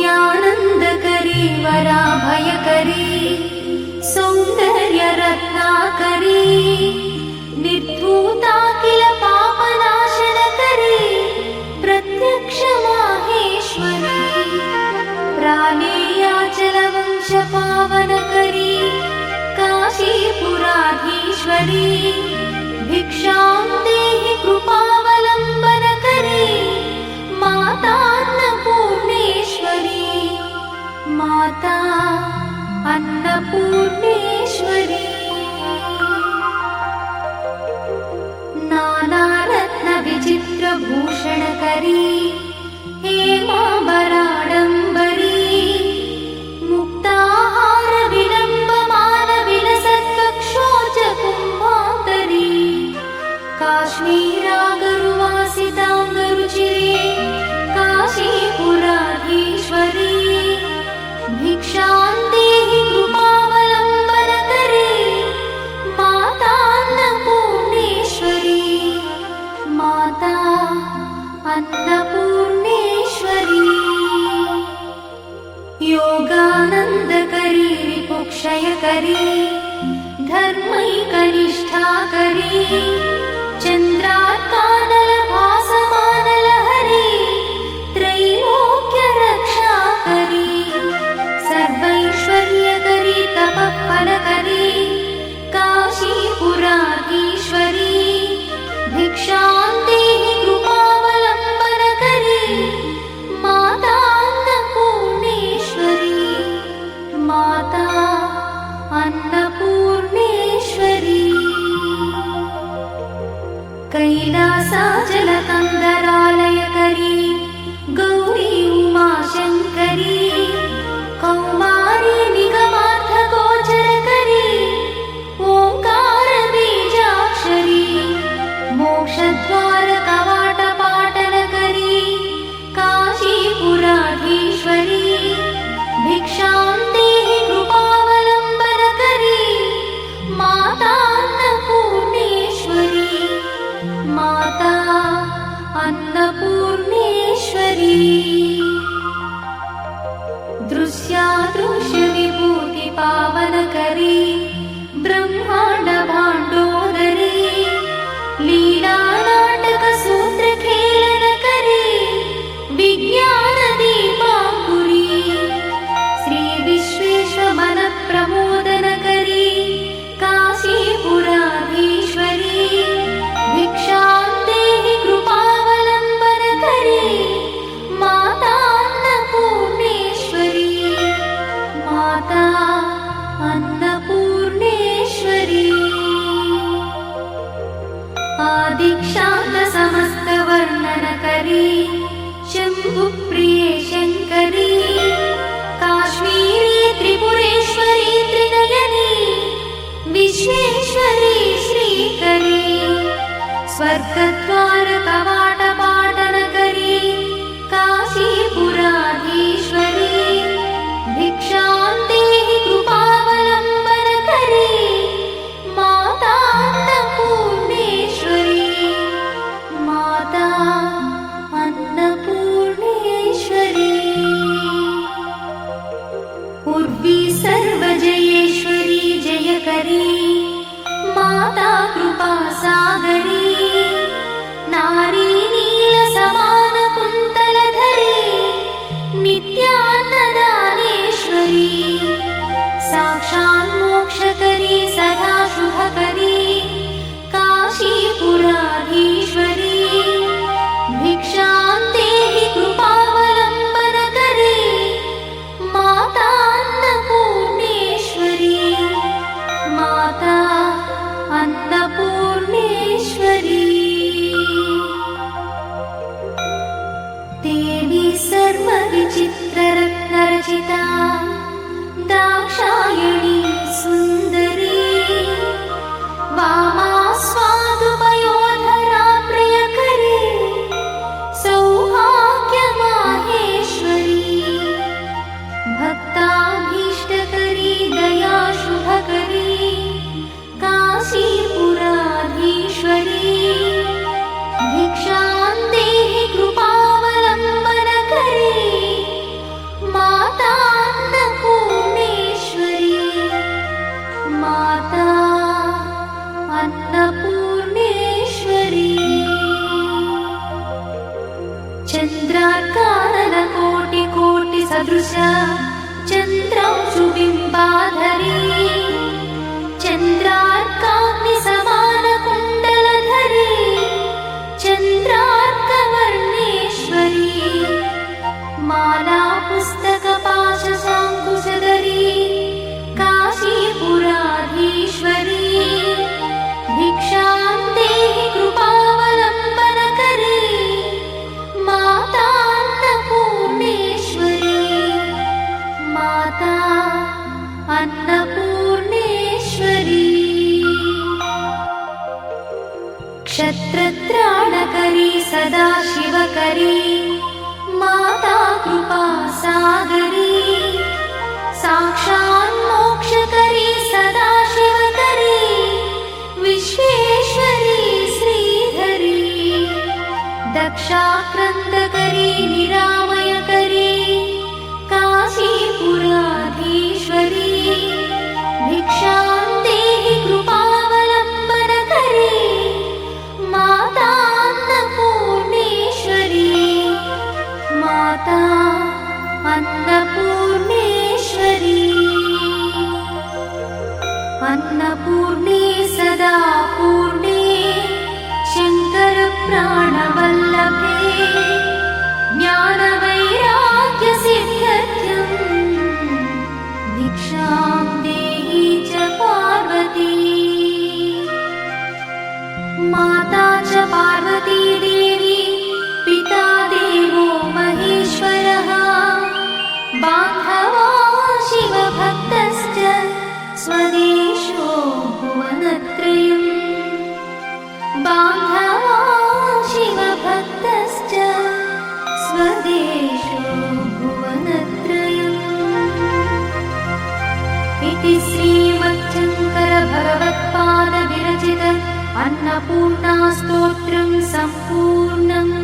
नित्यानन्दकरी वराभयकरी सौन्दर्यरत्नाकरी निर्धूताखिल पापनाशनकरी प्रत्यक्ष माहेश्वरी प्राणेयाचलवंशपावनकरी काशीपुराधीश्वरी भिक्षां देहि कृपावलम्बनकरी माता अन्नपूर्णेश्वरी माता अन्नपूर्णेश्वरी नानारत्नविचित्रभूषणकरी हेमाम्बराडम्बरी मुक्ताहारविलम्बमानविलसत्कक्षोजकुम्भान्तरी काश्मीरागरुवासिताङ्गरुचिरे काशीपुराधीश्वरी भिक्षां देहि कृपावलम्बनकरी माता अन्नपूर्णेश्वरी माता अन्नपूर्णेश्वरी योगानन्दकरी रिपुक्षयकरी धर्मैकनिष्ठाकरी चन्द्रार्कानलभासमानलहरी त्रैलोक्यरक्षाकरी सर्वैश्वर्यकरी तपःफलकरी काशीपुराधीश्वरी भिक्षां देहि कृपावलम्बनकरी माता अन्नपूर्णेश्वरी माता अन्नपूर्णेश्वरी कैलासाचलकन्दरालयकरी गौरी उमाशङ्करी कौमारी निगमार्थगोचरकरी ओङ्कारबीजाक्षरी मोक्षद्वारकवाटपाटनकरी काशीपुराधीश्वरी भिक्षां देहि कृपावलम्बनकरी माता अन्नपूर्णेश्वरी माता अन्नपूर्णेश्वरी दृश्यादृश्यविभूतिपावनकरी ब्रह्माण्डभाण्डोदरी लीलानाटकसूत्रखेलनकरी विज्ञानदीपाङ्कुरी श्रीविश्वेश्वमनप्रमोदनकरी काशीपुराधीश्वरी भिक्षां देहि कृपावलम्बनकरी माता अन्नपूर्णेश्वरी माता अन्नपूर्णेश्वरी आदिक्षान्तसमस्तवर्णनकरी शम्भुप्रिये शङ्करी काश्मीरी त्रिपुरेश्वरी त्रिनयनी विश्वेश्वरी श्रीकरी स्वर्गद्वारकवाटपाटनकरी काशीपुराधीश्वरी भिक्षां देहि कृपावलम्बनकरी माता अन्नपूर्णेश्वरी माता अन्नपूर्णेश्वरी उर्वी सर्वजयेश्वरी जयकरी माता कृपासागरी नारी नीलसमानकुन्तलधरी नित्यान्नदानेश्वरी साक्षान्मोक्षकरी सदा शुभकरी काशीपुराधीश्वरी भिक्षां देहि कृपावलम्बनकरी माता अन्नपूर्णेश्वरी माता अन्नपूर्णेश्वरी देवी सर्वविचित्ररत्नरचिता दाक्षायणी सुन्दरी वामा स्वादुपयोधरा प्रियकरी सौभाग्यमाहेश्वरी भक्ताभीष्टकरी दयाशुभकरी काशीपुराधीश्वरी भिक्षां देहि कृपावलम्बनकरी चन्द्रार्काननकोटिकोटिसदृश चन्द्रांशुबिम्बाधरी चन्द्रार्काग्निसमानकुण्डलधरी चन्द्रार्कवर्णेश्वरी माला पुस्तकपाशशाङ्कुशधरी काशीपुराधीश्वरी भिक्षां देहि कृपावलम्बनकरी माता अन्नपूर्णेश्वरी माता अन्नपूर्णेश्वरी क्षत्रत्राणकरी सदा शिवकरी माता कृपासागरी साक्षान्मोक्षकरी सदा शिवकरी विश्वेश्वरी श्रीधरी दक्षाक्रन्दकरी निरामयकरी काशीपुराधीश्वरी भिक्षां देहि कृपावलम्बनकरी माता अन्नपूर्णेश्वरी माता अन्नपूर्णेश्वरी अन्नपूर्णे सदा पूर्णे शङ्करप्राणवल्लभे ज्ञानवैराग्यसिद्ध्यर्थं भिक्षां देहि च पार्वती माता च पार्वती देवी पिता देवो महेश्वरः बान्धवा शिवभक्तश्च स्वदेशो भुवनत्रयम् बान्धवा शिवभक्तश्च स्वदेशो भुवनत्रयम् इति श्रीमच्छङ्करभगवत्पादविरचित अन्नपूर्णास्तोत्रं सम्पूर्णम्।